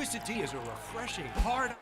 Twisted Tea is a refreshing, hard...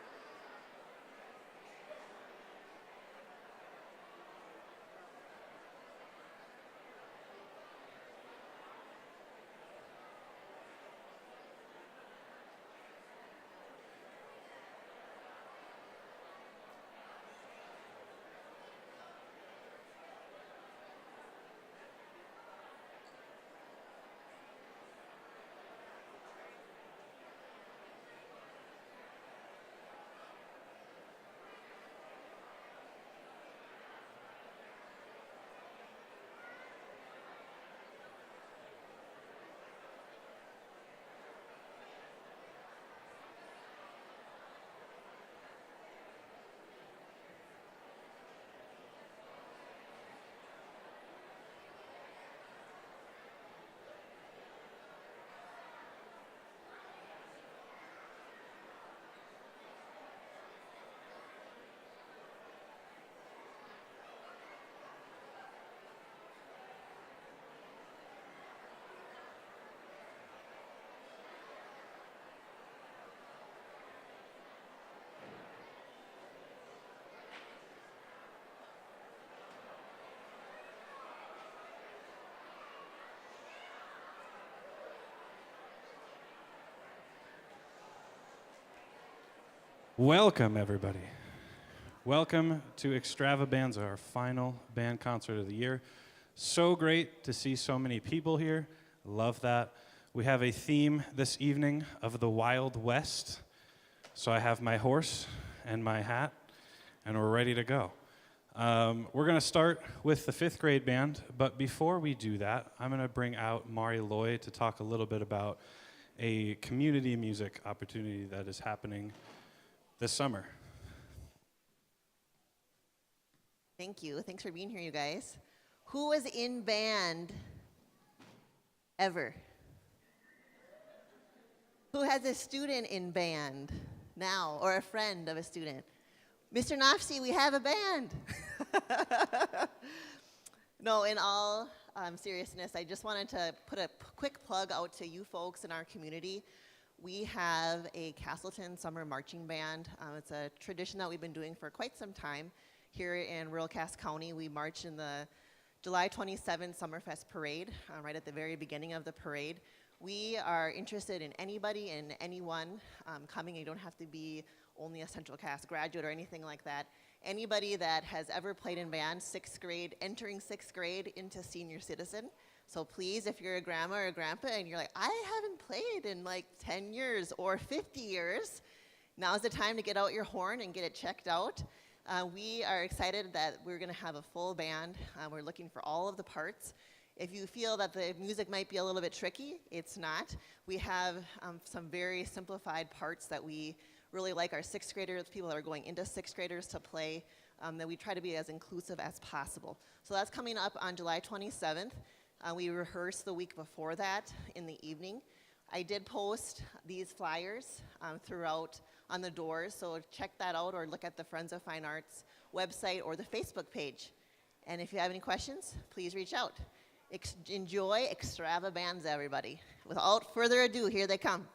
Welcome, everybody. Welcome to ExtravaBANDza, our final band concert of the year. So great to see so many people here. Love that. We have a theme this evening of the Wild West. So I have my horse and my hat, and we're ready to go. We're going to start with the 5th grade band, but before we do that, I'm going to bring out Mari Loy to talk a little bit about a community music opportunity that is happening this summer. Thank you. Thanks for being here, you guys. Who was in band ever? Who has a student in band now, or a friend of a student? Mr. Nofsy, we have a band. No, in all seriousness, I just wanted to put a quick plug out to you folks in our community. We have a Castleton Summer Marching Band. It's a tradition that we've been doing for quite some time here in rural Cass County. We march in the July 27th Summerfest Parade, right at the very beginning of the parade. We are interested in anybody and anyone coming. You don't have to be only a Central Cass graduate or anything like that. Anybody that has ever played in band, 6th grade, entering 6th grade into senior citizen. So please, if you're a grandma or a grandpa and you're like, I haven't played in like 10 years or 50 years, now's the time to get out your horn and get it checked out. We are excited that we're going to have a full band. We're looking for all of the parts. If you feel that the music might be a little bit tricky, it's not. We have some very simplified parts that we really like our 6th graders, people that are going into 6th graders to play, that we try to be as inclusive as possible. So that's coming up on July 27th. We rehearsed the week before that in the evening. I did post these flyers throughout on the doors, so check that out or look at the Friends of Fine Arts website or the Facebook page. And if you have any questions, please reach out. Enjoy ExtravaBANDza, everybody. Without further ado, here they come.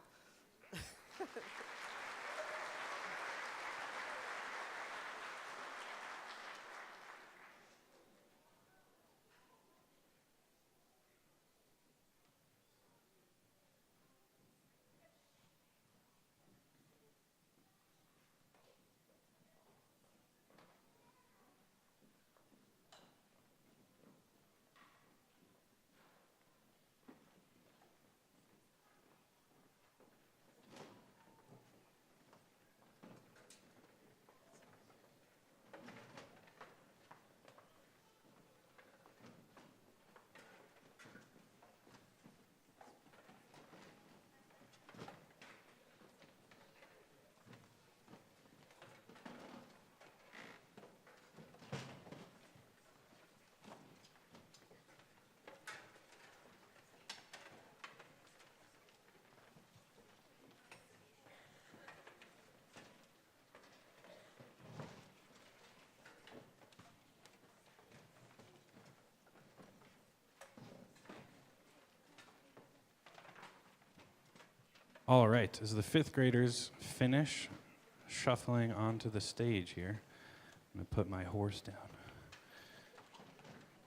All right, as the fifth graders finish shuffling onto the stage here, I'm going to put my horse down.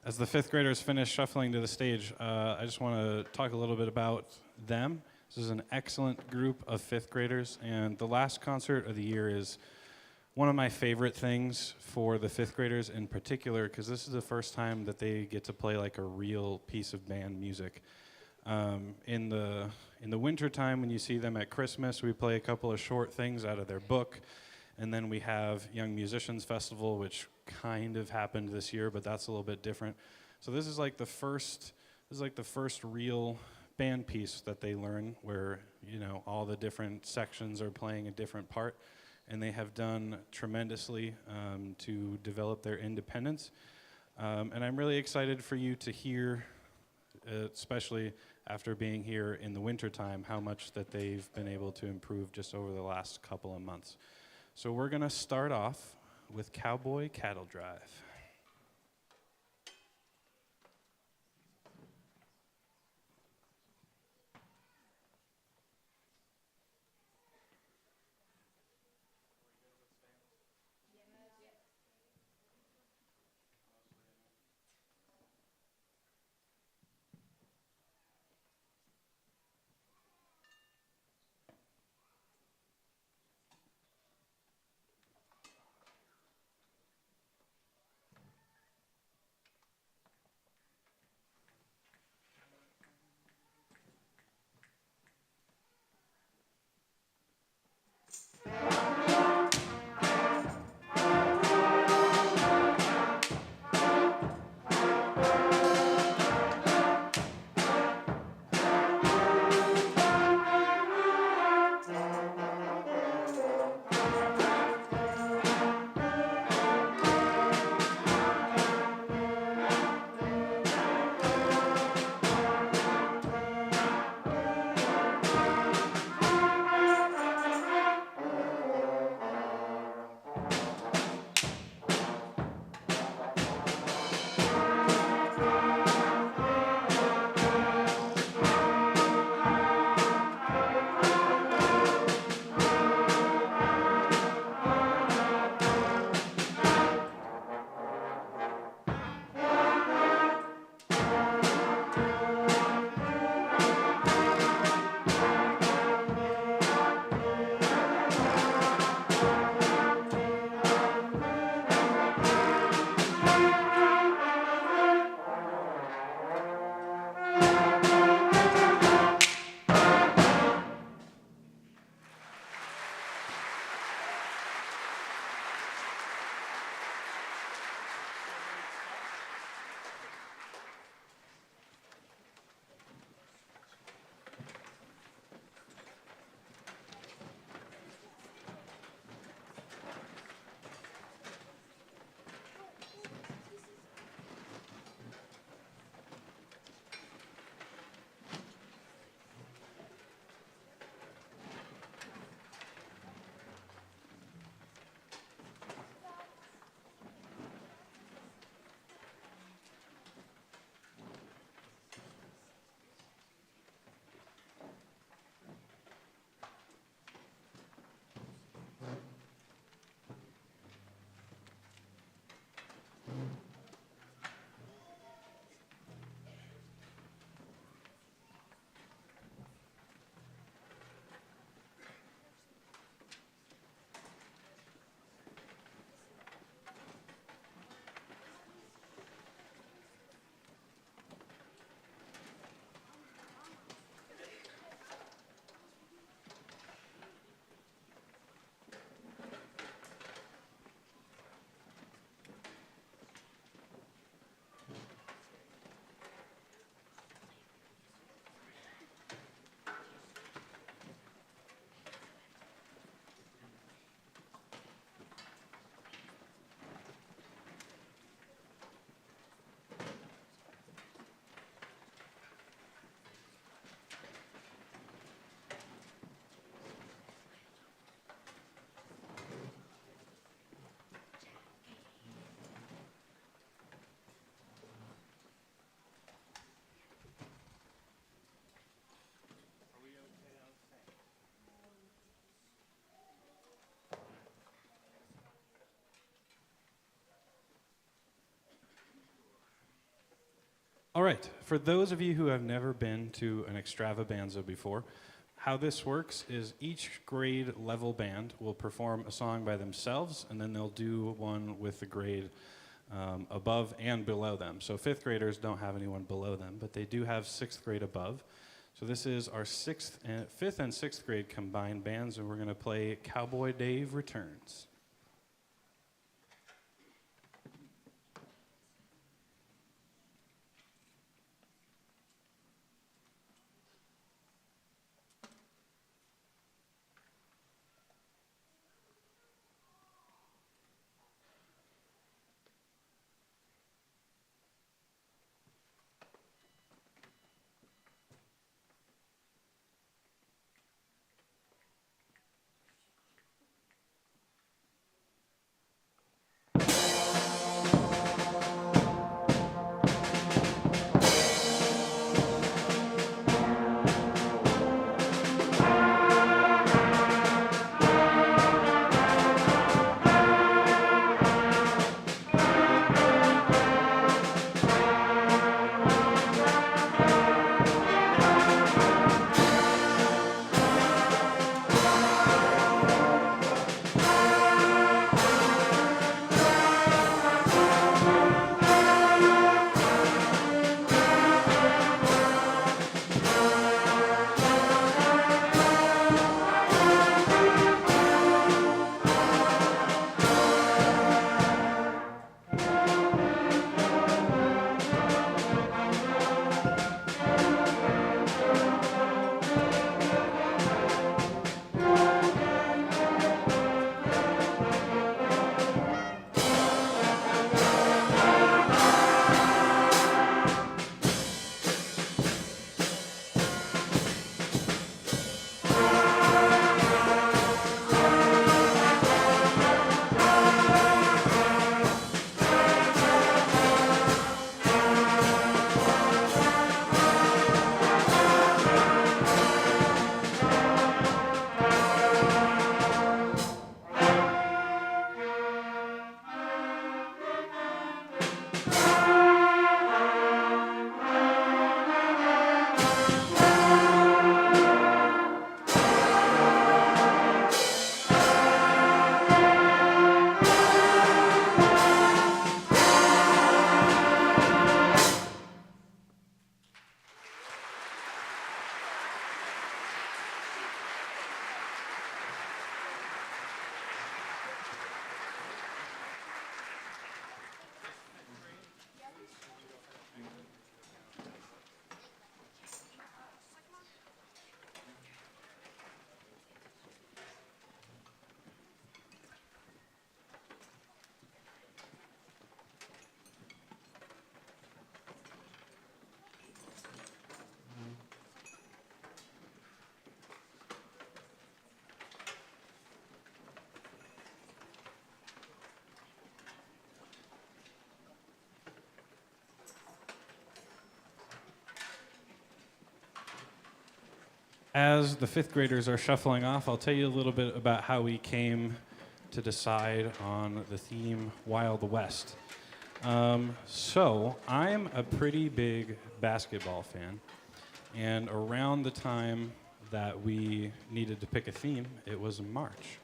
As the fifth graders finish shuffling to the stage, I just want to talk a little bit about them. This is an excellent group of fifth graders, and the last concert of the year is one of my favorite things for the fifth graders in particular, because this is the first time that they get to play like a real piece of band music. In the winter time, when you see them at Christmas, we play a couple of short things out of their book, and then we have Young Musicians Festival, which kind of happened this year, but that's a little bit different. So this is like the first real band piece that they learn, where all the different sections are playing a different part, and they have done tremendously to develop their independence. And I'm really excited for you to hear, especially after being here in the wintertime, how much that they've been able to improve just over the last couple of months. So we're going to start off with Cowboy Cattle Drive. right, for those of you who have never been to an ExtravaBANDza before, how this works is each grade level band will perform a song by themselves, and then they'll do one with the grade above and below them. So fifth graders don't have anyone below them, but they do have sixth grade above. So this is our fifth and sixth grade combined bands, and we're going to play Cowboy Dave Returns. As the fifth graders are shuffling off, I'll tell you a little bit about how we came to decide on the theme Wild West. So I'm a pretty big basketball fan, and around the time that we needed to pick a theme, it was March.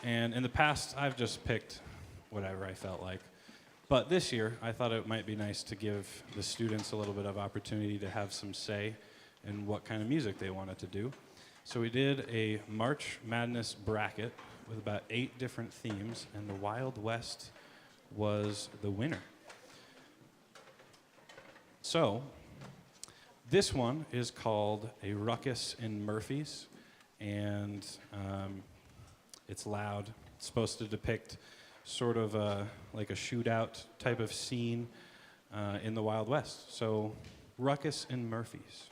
And in the past, I've just picked whatever I felt like. But this year, I thought it might be nice to give the students a little bit of opportunity to have some say in what kind of music they wanted to do. So we did a March Madness bracket with about 8 different themes, and the Wild West was the winner. So this one is called A Ruckus in Murphy's, and it's loud. It's supposed to depict sort of like a shootout type of scene in the Wild West. So Ruckus in Murphy's.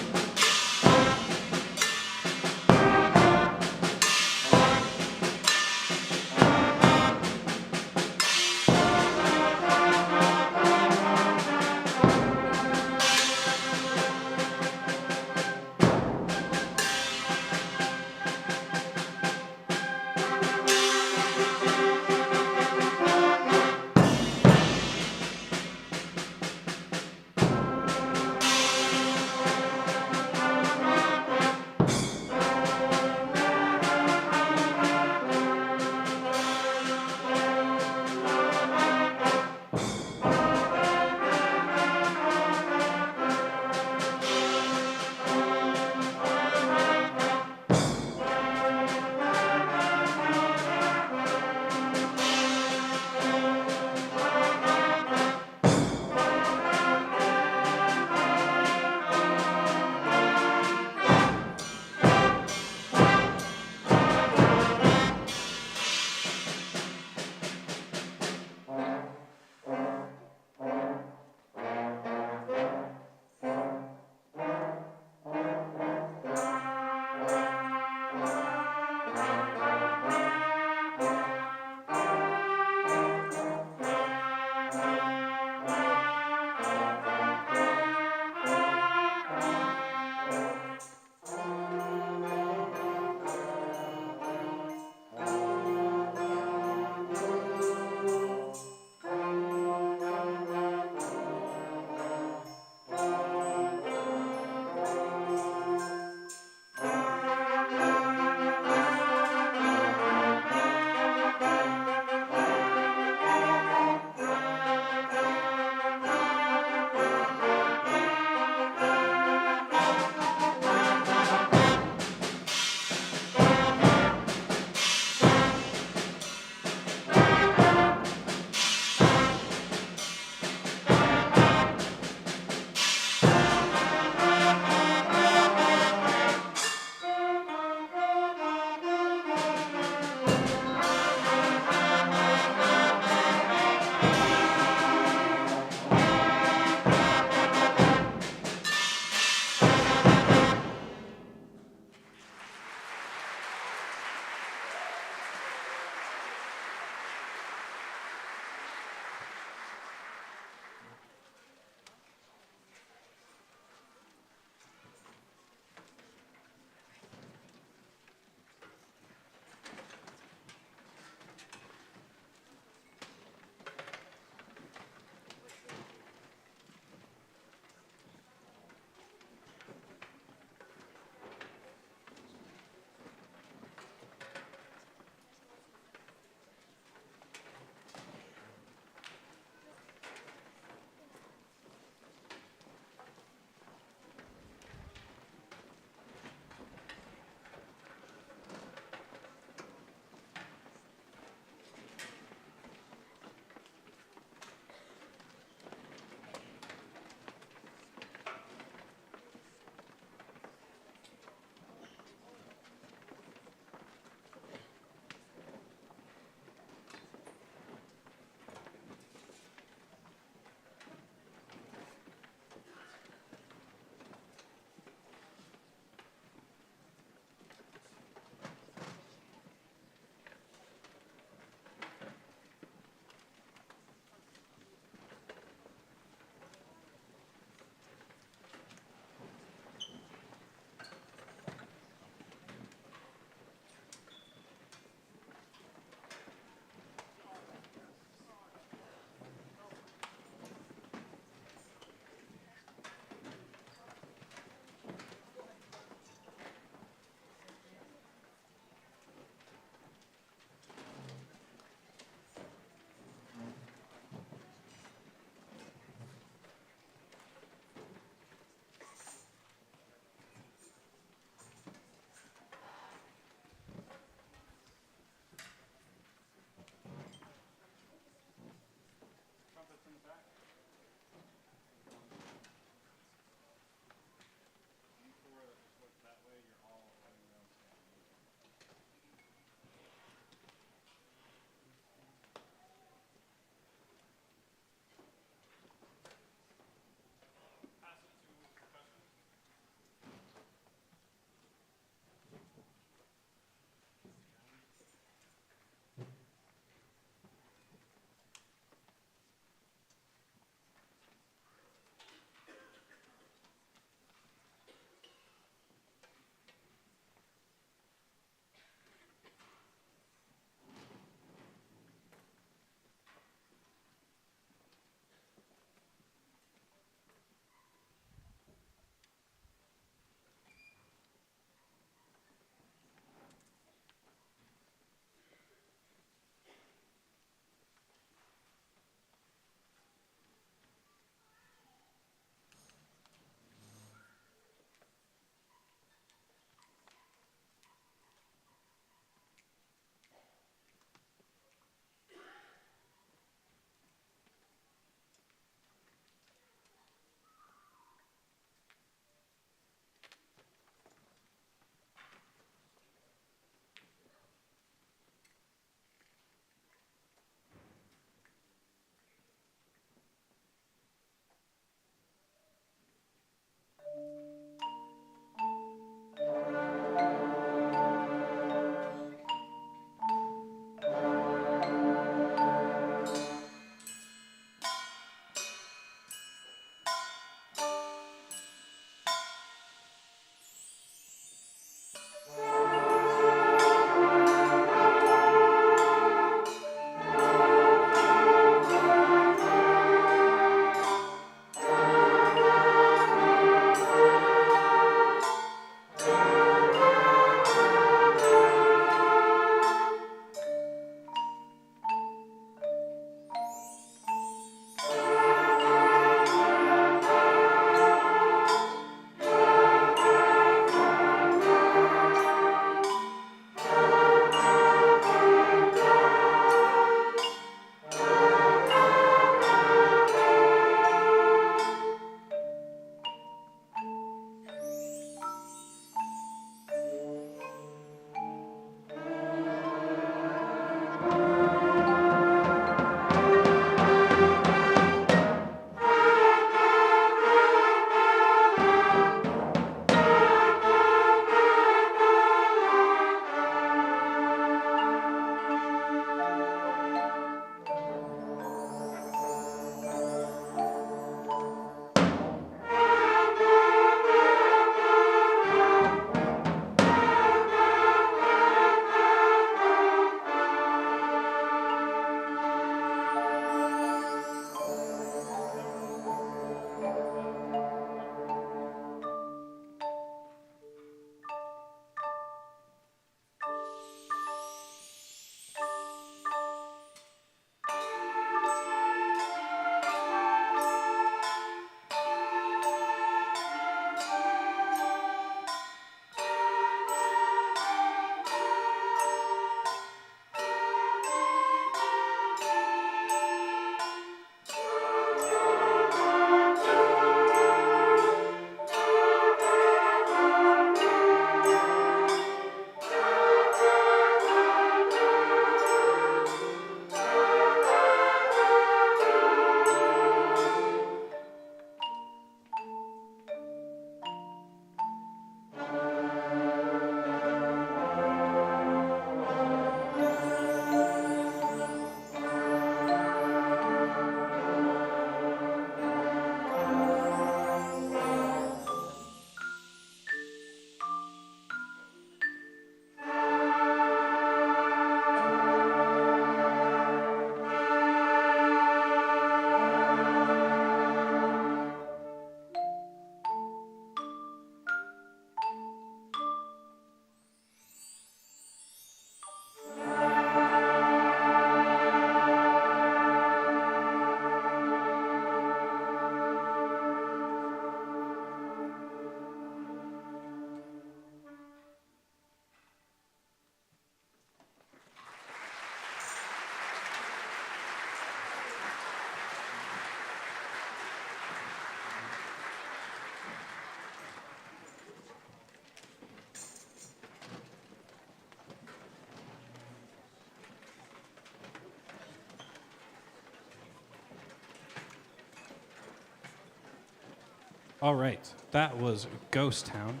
All right, that was Ghost Town.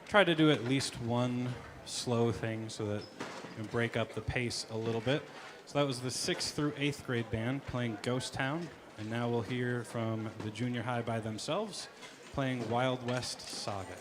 Try to do at least one slow thing so that you can break up the pace a little bit. So that was the 6th through 8th grade band playing Ghost Town. And now we'll hear from the junior high by themselves playing Wild West Saga.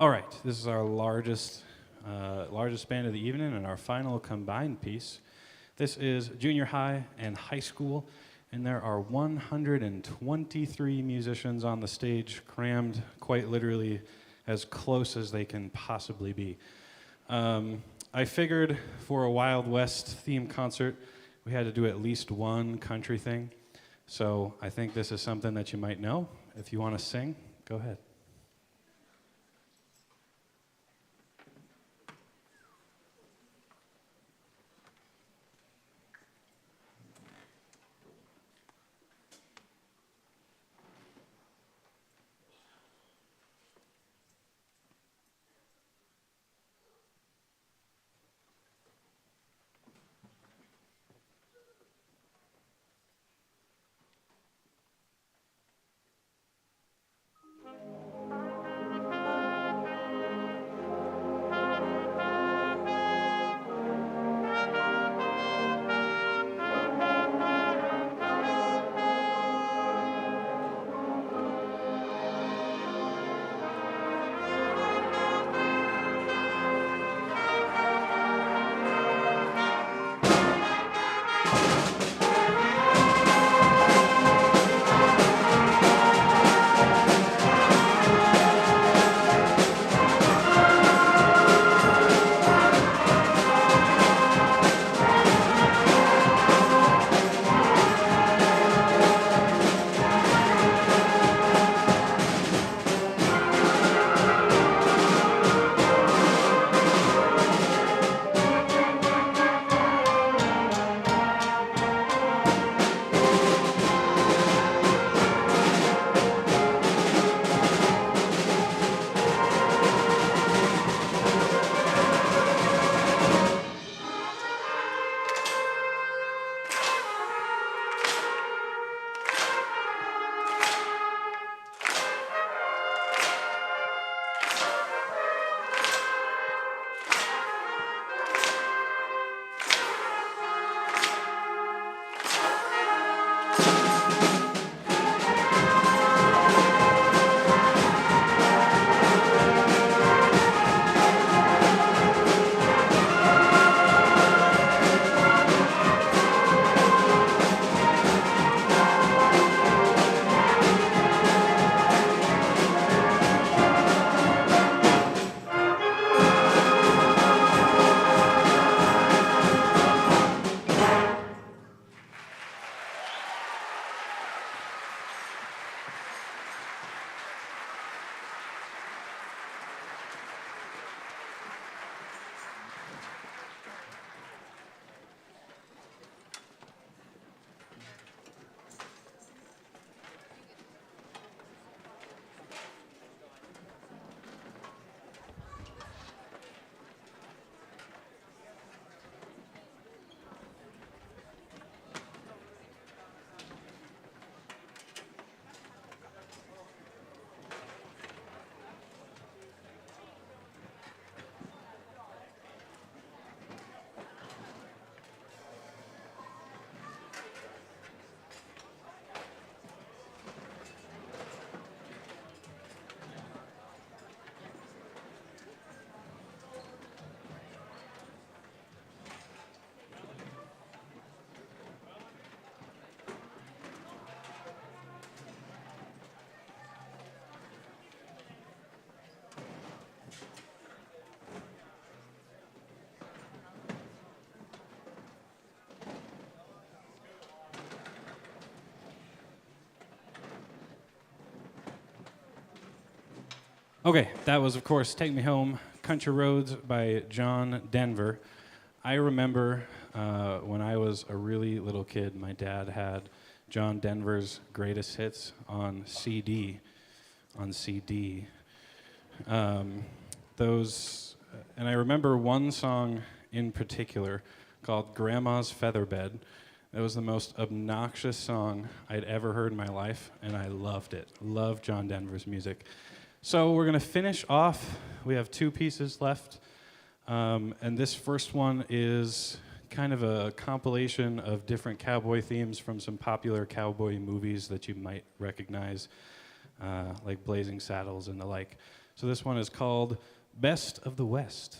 All right, this is our largest band of the evening and our final combined piece. This is junior high and high school, and there are 123 musicians on the stage, crammed quite literally as close as they can possibly be. I figured for a Wild West theme concert, we had to do at least one country thing. So I think this is something that you might know. If you want to sing, go ahead. Okay, that was, of course, Take Me Home, Country Roads by John Denver. I remember when I was a really little kid, my dad had John Denver's greatest hits on CD. And I remember one song in particular called Grandma's Featherbed. It was the most obnoxious song I'd ever heard in my life, and I loved it. Loved John Denver's music. So we're going to finish off. We have two pieces left. And this first one is kind of a compilation of different cowboy themes from some popular cowboy movies that you might recognize, like Blazing Saddles and the like. So this one is called Best of the West.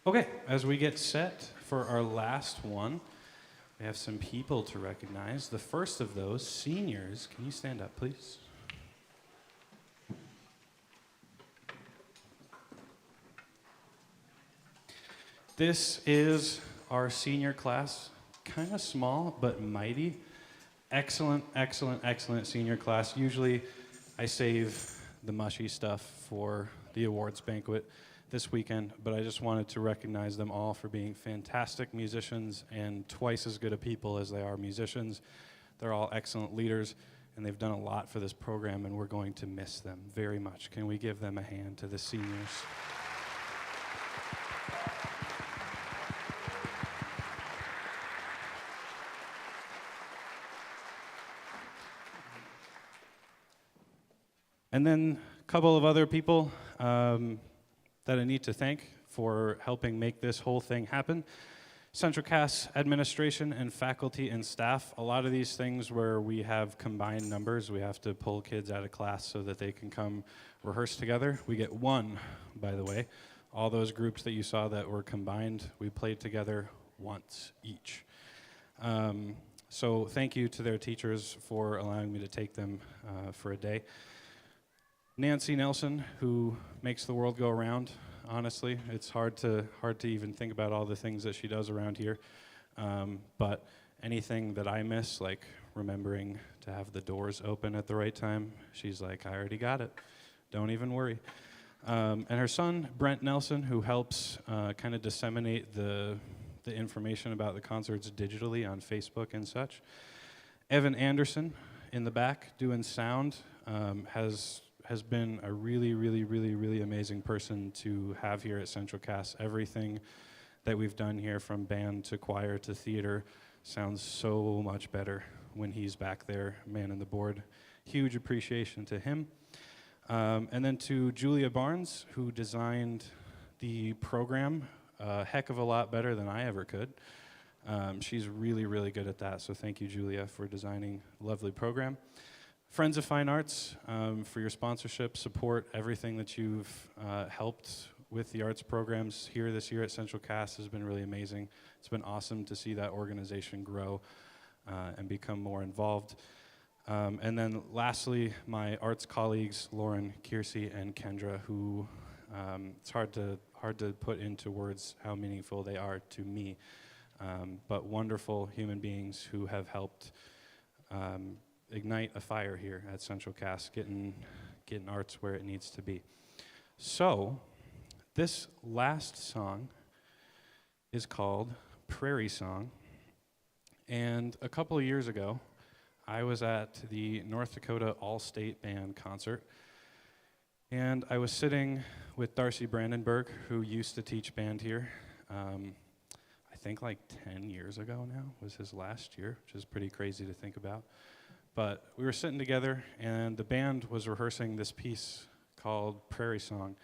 Okay, as we get set for our last one, we have some people to recognize. The first of those, seniors. Can you stand up, please? This is our senior class. Kind of small, but mighty. Excellent, excellent, excellent senior class. Usually, I save the mushy stuff for the awards banquet this weekend, but I just wanted to recognize them all for being fantastic musicians and twice as good a people as they are musicians. They're all excellent leaders, and they've done a lot for this program, and we're going to miss them very much. Can we give them a hand to the seniors? And then a couple of other people that I need to thank for helping make this whole thing happen. Central Cass administration and faculty and staff, a lot of these things where we have combined numbers, we have to pull kids out of class so that they can come rehearse together. We get one, by the way. All those groups that you saw that were combined, we played together once each. So thank you to their teachers for allowing me to take them for a day. Nancy Nelson, who makes the world go around. Honestly, it's hard to even think about all the things that she does around here. But anything that I miss, like remembering to have the doors open at the right time, she's like, I already got it. Don't even worry. And her son, Brent Nelson, who helps kind of disseminate the information about the concerts digitally on Facebook and such. Evan Anderson in the back doing sound has been a really amazing person to have here at Central Cass. Everything that we've done here, from band to choir to theater, sounds so much better when he's back there manning the board. Huge appreciation to him. And then to Julia Barnes, who designed the program a heck of a lot better than I ever could. She's really good at that, so thank you, Julia, for designing a lovely program. Friends of Fine Arts, for your sponsorship, support, everything that you've helped with the arts programs here this year at Central Cass has been really amazing. It's been awesome to see that organization grow and become more involved. And then lastly, my arts colleagues, Lauren, Kiersey, and Kendra, who it's hard to put into words how meaningful they are to me, but wonderful human beings who have helped ignite a fire here at Central Cass, getting arts where it needs to be. So, this last song is called Prairie Song, and a couple of years ago, I was at the North Dakota All-State Band concert, and I was sitting with Darcy Brandenburg, who used to teach band here. I think like 10 years ago now was his last year, which is pretty crazy to think about. But we were sitting together, and the band was rehearsing this piece called Prairie Song.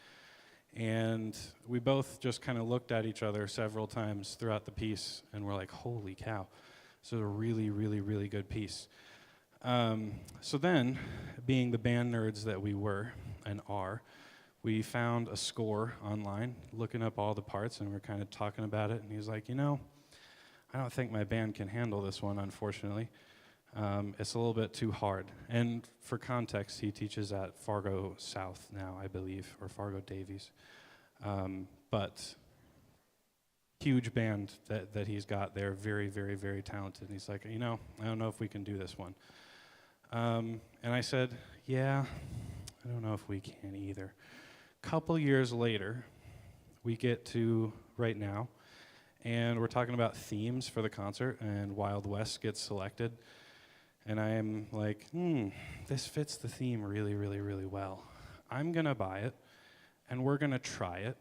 And we both just kind of looked at each other several times throughout the piece, and we're like, holy cow, this is a really good piece. So then, being the band nerds that we were and are, we found a score online, looking up all the parts, and we're kind of talking about it. And he's like, I don't think my band can handle this one, unfortunately. It's a little bit too hard. And for context, he teaches at Fargo South now, I believe, or Fargo Davies. But huge band that he's got there, very talented. And he's like, I don't know if we can do this one. And I said, yeah, I don't know if we can either. Couple years later, we get to right now, and we're talking about themes for the concert, and Wild West gets selected. And I am like, this fits the theme really well. I'm going to buy it, and we're going to try it.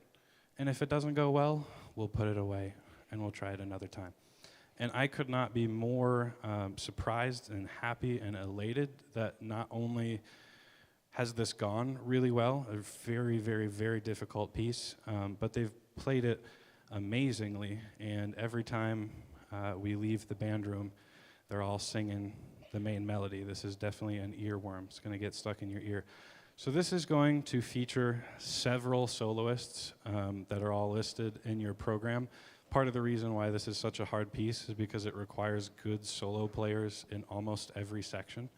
And if it doesn't go well, we'll put it away, and we'll try it another time. And I could not be more surprised and happy and elated that not only has this gone really well, a very difficult piece, but they've played it amazingly. And every time we leave the band room, they're all singing the main melody. This is definitely an earworm. It's going to get stuck in your ear. So this is going to feature several soloists that are all listed in your program. Part of the reason why this is such a hard piece is because it requires good solo players in almost every section.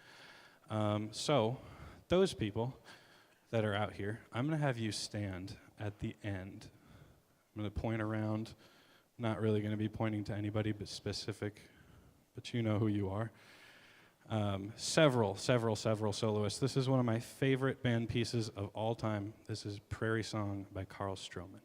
So those people that are out here, I'm going to have you stand at the end. I'm going to point around. Not really going to be pointing to anybody but specific, but you know who you are. Several soloists. This is one of my favorite band pieces of all time. This is Prairie Song by Carl Stroman.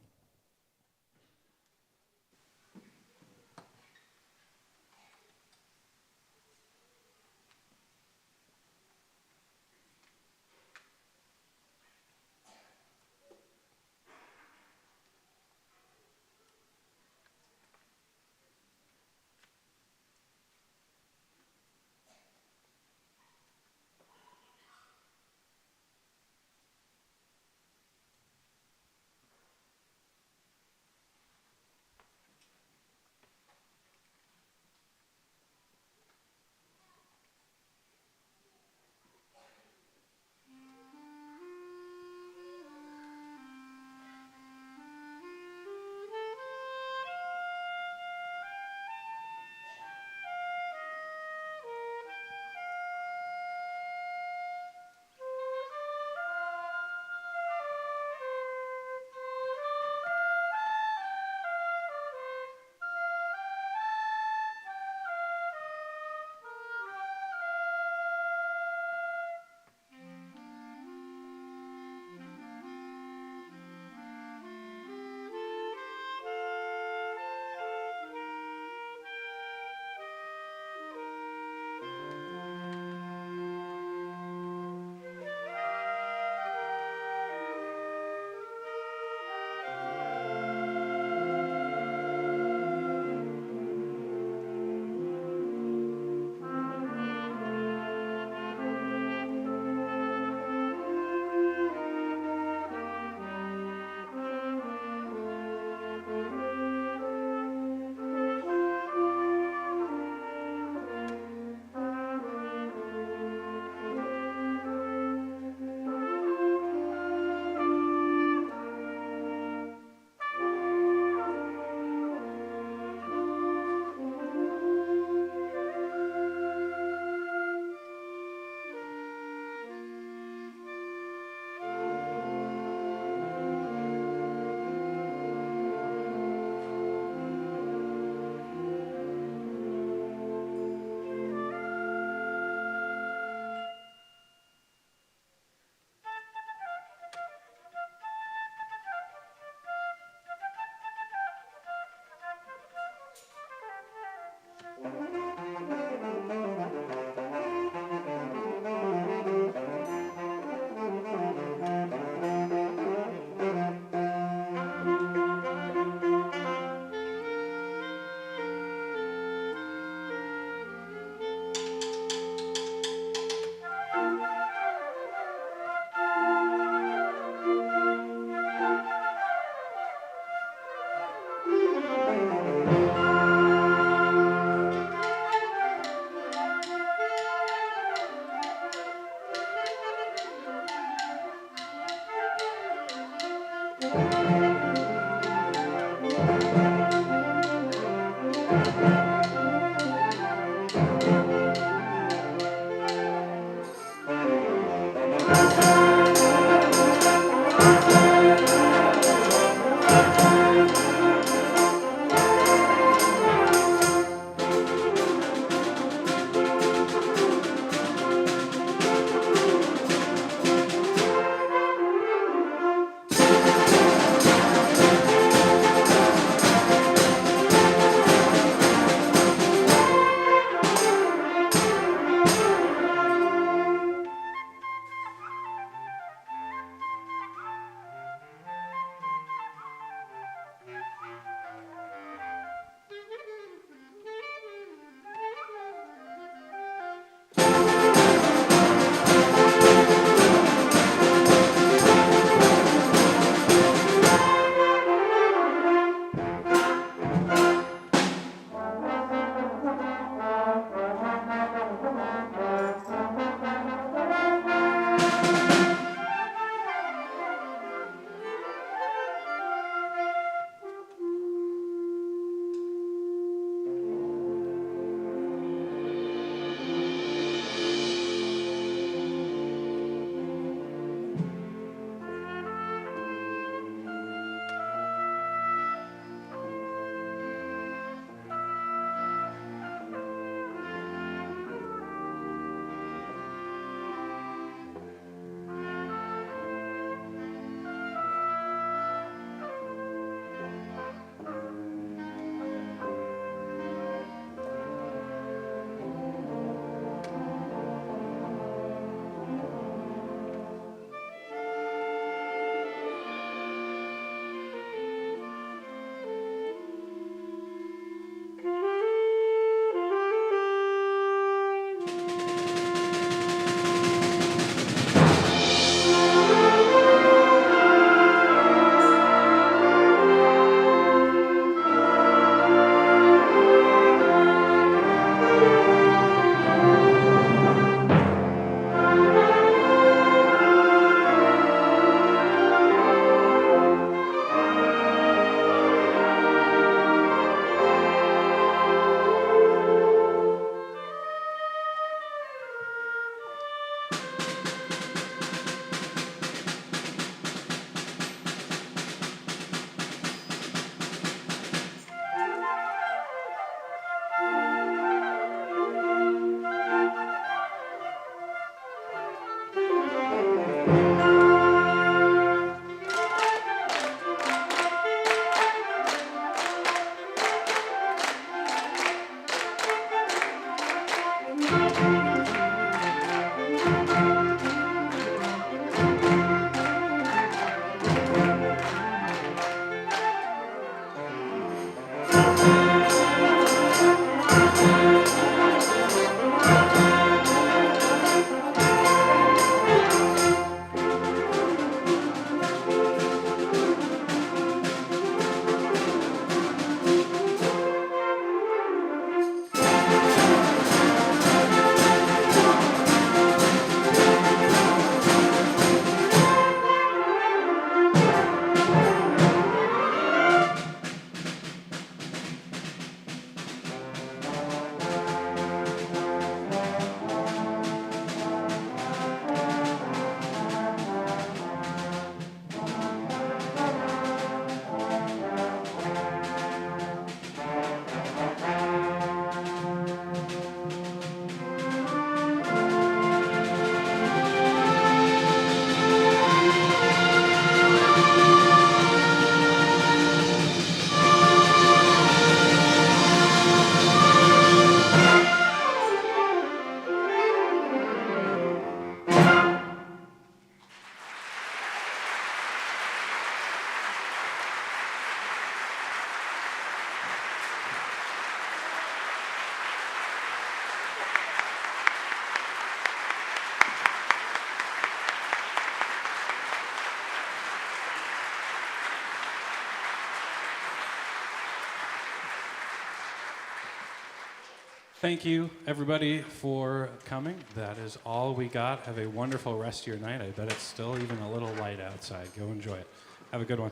Thank you, everybody, for coming. That is all we got. Have a wonderful rest of your night. I bet it's still even a little light outside. Go enjoy it. Have a good one.